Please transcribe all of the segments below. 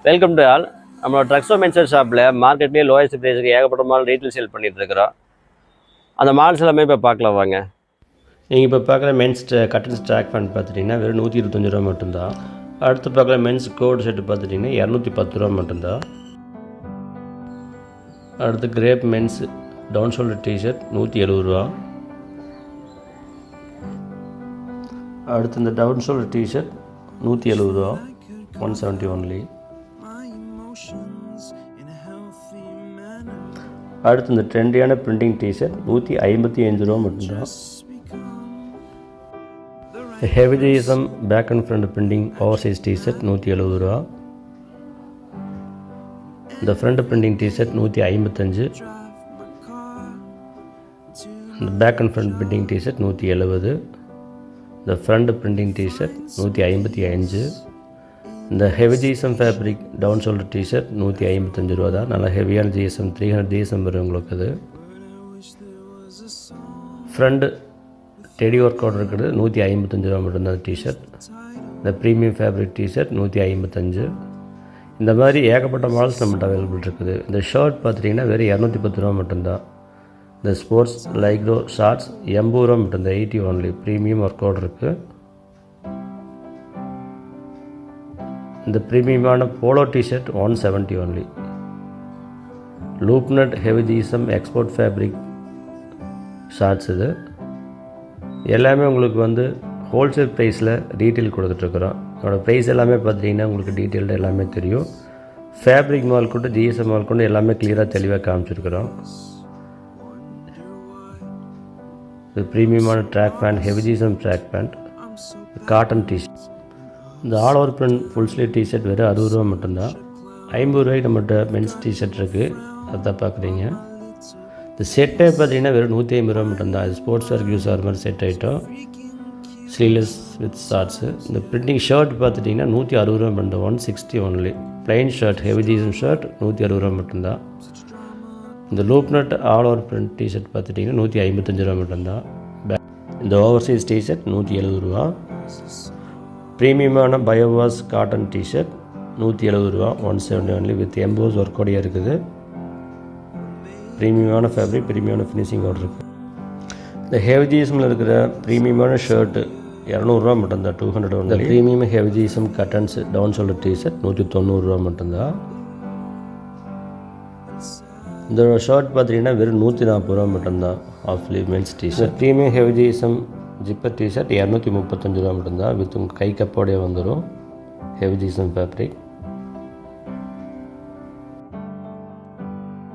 Welcome to all. நம்மளோட ட்ரக்ஸோ மென்சர் ஷாப்பில் மார்க்கெட்லேயே lowest ப்ரைஸுக்கு ஏகப்பட்ட மால் ரீட்டெயில் சேல் பண்ணிகிட்ருக்குறோம். அந்த மால்ஸ் எல்லாமே இப்போ பார்க்கலாம் வாங்க. நீங்கள் இப்போ பார்க்குற மென்ஸ் கட்டன்ஸ் ட்ராக் ஃபேண்ட் பார்த்துட்டிங்கன்னா வெறும் 125 ரூபா மட்டும்தான். அடுத்து பார்க்குற மென்ஸ் கோட் செட்டு பார்த்துட்டிங்கன்னா 210 ரூபா மட்டும்தான். அடுத்து crepe men's down shoulder T-shirt 170 ரூபா. அடுத்து இந்த டவுன் ஷோல்டர் டிஷர்ட் 170 ரூபா, 170 ஒன்லி. அடுத்து இந்த ட்ரெண்டியான பிரிண்டிங் டிஷர்ட் 155 ரூபா மட்டும்தான். Heavy GSM back and front printing oversize T-shirt 170 ரூபா. இந்த ஃப்ரண்ட் பிரிண்டிங் டிஷர்ட் 155. இந்த back and front printing T-shirt 170. இந்த ஃப்ரண்ட் பிரிண்டிங் டிஷர்ட் 155. இந்த heavy GSM fabric down shoulder T-shirt 155 ரூபா தான். நல்லா ஹெவியான ஜிஎஸ்எம் 300 ஜிஎஸ்எம் வரும் உங்களுக்கு. அது ஃப்ரண்ட் டெடி ஒர்க் அவுட் இருக்கிறது 155 ரூபா மட்டும்தான் டிஷர்ட். இந்த ப்ரீமியம் ஃபேப்ரிக் டிஷர்ட் 155. இந்த மாதிரி ஏகப்பட்ட மாடல்ஸ் நம்மகிட்ட அவைலபிள் இருக்குது. இந்த ஷர்ட் பார்த்துட்டிங்கன்னா வெறும் 210 ரூபா மட்டும்தான். இந்த ஸ்போர்ட்ஸ் லைக்ரோ ஷார்ட்ஸ் 80 ரூபா மட்டும்தான், 80 ஒன்லி. ப்ரீமியம் ஒர்க் அவுட் இருக்குது. இந்த ப்ரீமியமான polo T shirt 170 only. Loop knit heavy GSM export fabric shorts. இது எல்லாமே உங்களுக்கு வந்து ஹோல்சேல் ப்ரைஸில் ரீட்டெயில் கொடுத்துட்ருக்குறோம். அதோடய ப்ரைஸ் எல்லாமே பார்த்திங்கன்னா உங்களுக்கு டீட்டெயில்டு எல்லாமே தெரியும். ஃபேப்ரிக் மால் கொண்டு ஜிஎஸ்எம் மால் கொண்டு எல்லாமே கிளியராக தெளிவாக காமிச்சிருக்கிறோம். இது ப்ரீமியமான track pant, heavy GSM track pant, cotton T-shirt. இந்த all over print full sleeve T-shirt வெறும் 60 ரூபா மட்டும்தான். 50 ரூபாய்க்கு நம்மகிட்ட மென்ஸ் டிஷர்ட் இருக்குது, அதான் பார்க்குறீங்க. இந்த செட்டே பார்த்தீங்கன்னா வெறும் 150 ரூபா மட்டும்தான். அது ஸ்போர்ட்ஸ் ஒர்க் யூஸ் ஆகிற மாதிரி set item, sleeveless with shorts. இந்த பிரிண்டிங் ஷர்ட் பார்த்துட்டிங்கன்னா 160 ரூபா மட்டும், 160 only. Plain shirt heavy GSM shirt 160 ரூபா மட்டும்தான். இந்த loop knit all over print T-shirt பார்த்துட்டிங்கன்னா 155 ரூபா மட்டும்தான். இந்த ஓவர் சைஸ் டிஷர்ட் 170 ரூபா. ப்ரீமியமான பயோவாஸ் காட்டன் டிஷர்ட் 170 ரூபா, 170 ஒன்லி. வித் எம்போஸ் ஒர்க்கோடையாக இருக்குது. ப்ரீமியமான ஃபேப்ரிக், ப்ரீமியமான ஃபினிஷிங் ஆர்டர் இருக்குது. இந்த ஹெவி ஜிஎஸ்எம்மில் இருக்கிற ப்ரீமியமான ஷர்ட்டு 200 ரூபா மட்டும்தான், 200 ஒன்லி. இந்த premium heavy GSM cottons down shoulder T-shirt 190 ரூபா மட்டும்தான். இந்த ஷர்ட் பார்த்தீங்கன்னா வெறும் 140 ரூபா மட்டும்தான், half sleeve men's T-shirt. Premium heavy GSM zipper T-shirt 235 ரூபா மட்டும்தான். வித் உங்கள் கை கப்போடையே வந்துடும், ஹெவி ஜிஎஸ்எம் ஃபேப்ரிக்.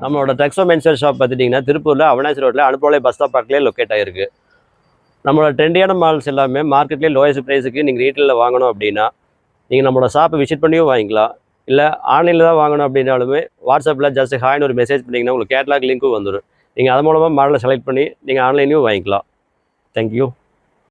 நம்மளோட ட்ரக்ஸோ மென்சர் ஷாப் பார்த்துட்டிங்கன்னா திருப்பூரில் அவனாசி ரோட்டில் அனுப்போலை பஸ் ஸ்டாப் பக்கத்துலேயே லொக்கேட் ஆகிருக்கு. நம்மளோட ட்ரெண்டியான மால்ஸ் எல்லாமே மார்க்கெட்லேயே லோயஸ்ட் ப்ரைஸுக்கு நீங்கள் ரீட்டெயிலில் வாங்கணும் அப்படின்னா நீங்கள் நம்மளோட ஷாப்பை விசிட் பண்ணியும் வாங்கிக்கலாம். இல்லை ஆன்லைனில் தான் வாங்கணும் அப்படின்னாலுமே வாட்ஸ்அப்பில் ஜஸ்ட் ஹாய்னு ஒரு மெசேஜ் பண்ணிங்கன்னா உங்களுக்கு கேட்லாக் லிங்க்கும் வந்துடும். நீங்கள் அது மூலமாக மாடலை செலக்ட் பண்ணி நீங்கள் ஆன்லைனையும் வாங்கிக்கலாம். தேங்க்யூ.